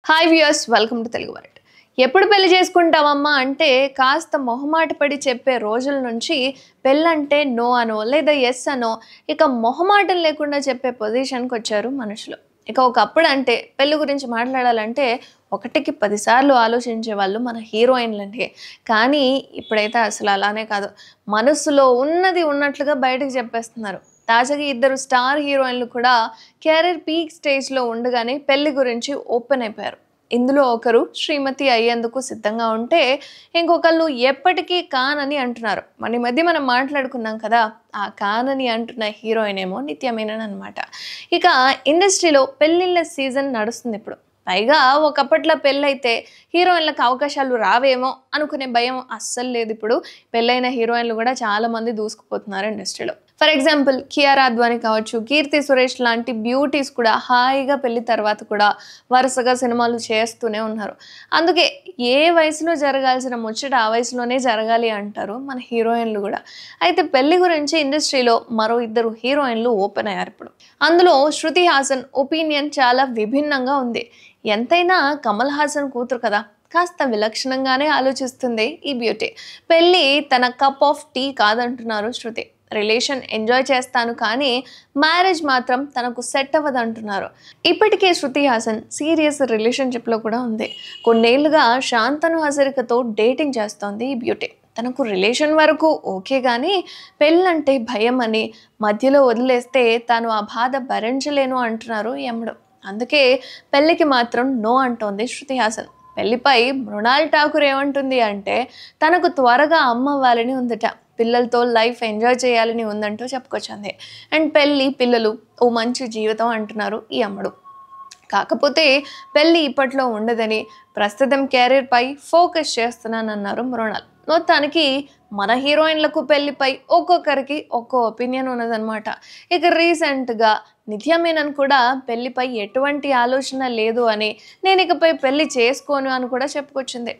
Hi viewers, welcome to Telugu world. ఎప్పుడు పెళ్లి చేసుకుంటావమ్మా అంటే కాస్త మొహమాట పడి చెప్పే రోజుల నుంచి పెళ్ళంటే నో అనో లేదా ఎస్ అనో ఇక మొహమాటం లేకుండా చెప్పే పొజిషన్కి వచ్చారు మనుషులు. ఇక ఒకప్పుడు అంటే పెళ్ళి గురించి మాట్లాడాలంటే ఒకటికి 10 సార్లు ఆలోచించే వాళ్ళు మన హీరోయిన్లంటే. కానీ ఇప్పుడైతే అసలు అలానే కాదు, మనసులో ఉన్నది ఉన్నట్లుగా బయటకు చెప్పేస్తున్నారు. తాజాగా ఇద్దరు స్టార్ హీరోయిన్లు కూడా కెరీర్ పీక్ స్టేజ్లో ఉండగానే పెళ్లి గురించి ఓపెన్ అయిపోయారు. ఇందులో ఒకరు శ్రీమతి అయ్యేందుకు సిద్ధంగా ఉంటే ఇంకొకళ్ళు ఎప్పటికీ కానని అంటున్నారు. మన మధ్య మనం మాట్లాడుకున్నాం కదా, ఆ కానని అంటున్న హీరోయిన్ ఏమో నిత్య మీనన్ అనమాట. ఇక ఇండస్ట్రీలో పెళ్ళిళ్ళ సీజన్ నడుస్తుంది ఇప్పుడు. పైగా ఒకప్పట్లో పెళ్ళైతే హీరోయిన్లకు అవకాశాలు రావేమో అనుకునే భయం అస్సలు లేదు ఇప్పుడు. పెళ్ళైన హీరోయిన్లు కూడా చాలామంది దూసుకుపోతున్నారు ఇండస్ట్రీలో. ఫర్ ఎగ్జాంపుల్ కియారా అద్వానీ కావచ్చు, కీర్తి సురేష్ లాంటి బ్యూటీస్ కూడా హాయిగా పెళ్లి తర్వాత కూడా వరుసగా సినిమాలు చేస్తూనే ఉన్నారు. అందుకే ఏ వయసులో జరగాల్సిన ముచ్చట ఆ వయసులోనే జరగాలి అంటారు మన హీరోయిన్లు కూడా. అయితే పెళ్లి గురించి ఇండస్ట్రీలో మరో ఇద్దరు హీరోయిన్లు ఓపెన్ అయ్యారు ఇప్పుడు. అందులో శృతి హాసన్ ఒపీనియన్ చాలా విభిన్నంగా ఉంది. ఎంతైనా కమల్ హాసన్ కూతురు కదా, కాస్త విలక్షణంగానే ఆలోచిస్తుంది ఈ బ్యూటీ. పెళ్ళి తన కప్ ఆఫ్ టీ కాదంటున్నారు శృతి. రిలేషన్ ఎంజాయ్ చేస్తాను కానీ మ్యారేజ్ మాత్రం తనకు సెట్ అవ్వదు అంటున్నారు. ఇప్పటికే శృతి హాసన్ సీరియస్ రిలేషన్షిప్లో కూడా ఉంది. కొన్నేళ్లుగా శాంతను హజరికతో డేటింగ్ చేస్తోంది ఈ బ్యూటీ. తనకు రిలేషన్ వరకు ఓకే కానీ పెళ్ళంటే భయం అని, మధ్యలో వదిలేస్తే తాను ఆ బాధ భరించలేను అంటున్నారు యముడు. అందుకే పెళ్ళికి మాత్రం నో అంటోంది శృతి హాసన్. పెళ్లిపై మృణాల్ ఠాకూర్ ఏమంటుంది అంటే తనకు త్వరగా అమ్మ అవ్వాలని ఉందట, పిల్లలతో లైఫ్ ఎంజాయ్ చేయాలని ఉందంటూ చెప్పుకొచ్చింది. అండ్ పెళ్ళి పిల్లలు ఓ మంచి జీవితం అంటున్నారు ఈ అమ్మడు. కాకపోతే పెళ్ళి ఇప్పట్లో ఉండదని, ప్రస్తుతం కెరీర్పై ఫోకస్ చేస్తున్నానన్నారు మృణాల్. మొత్తానికి మన హీరోయిన్లకు పెళ్లిపై ఒక్కొక్కరికి ఒక్కో ఒపీనియన్ ఉన్నదన్నమాట. ఇక రీసెంట్గా నిత్య మీనన్ కూడా పెళ్లిపై ఎటువంటి ఆలోచన లేదు అని, నేను ఇకపై పెళ్లి చేసుకోను అని కూడా చెప్పుకొచ్చింది.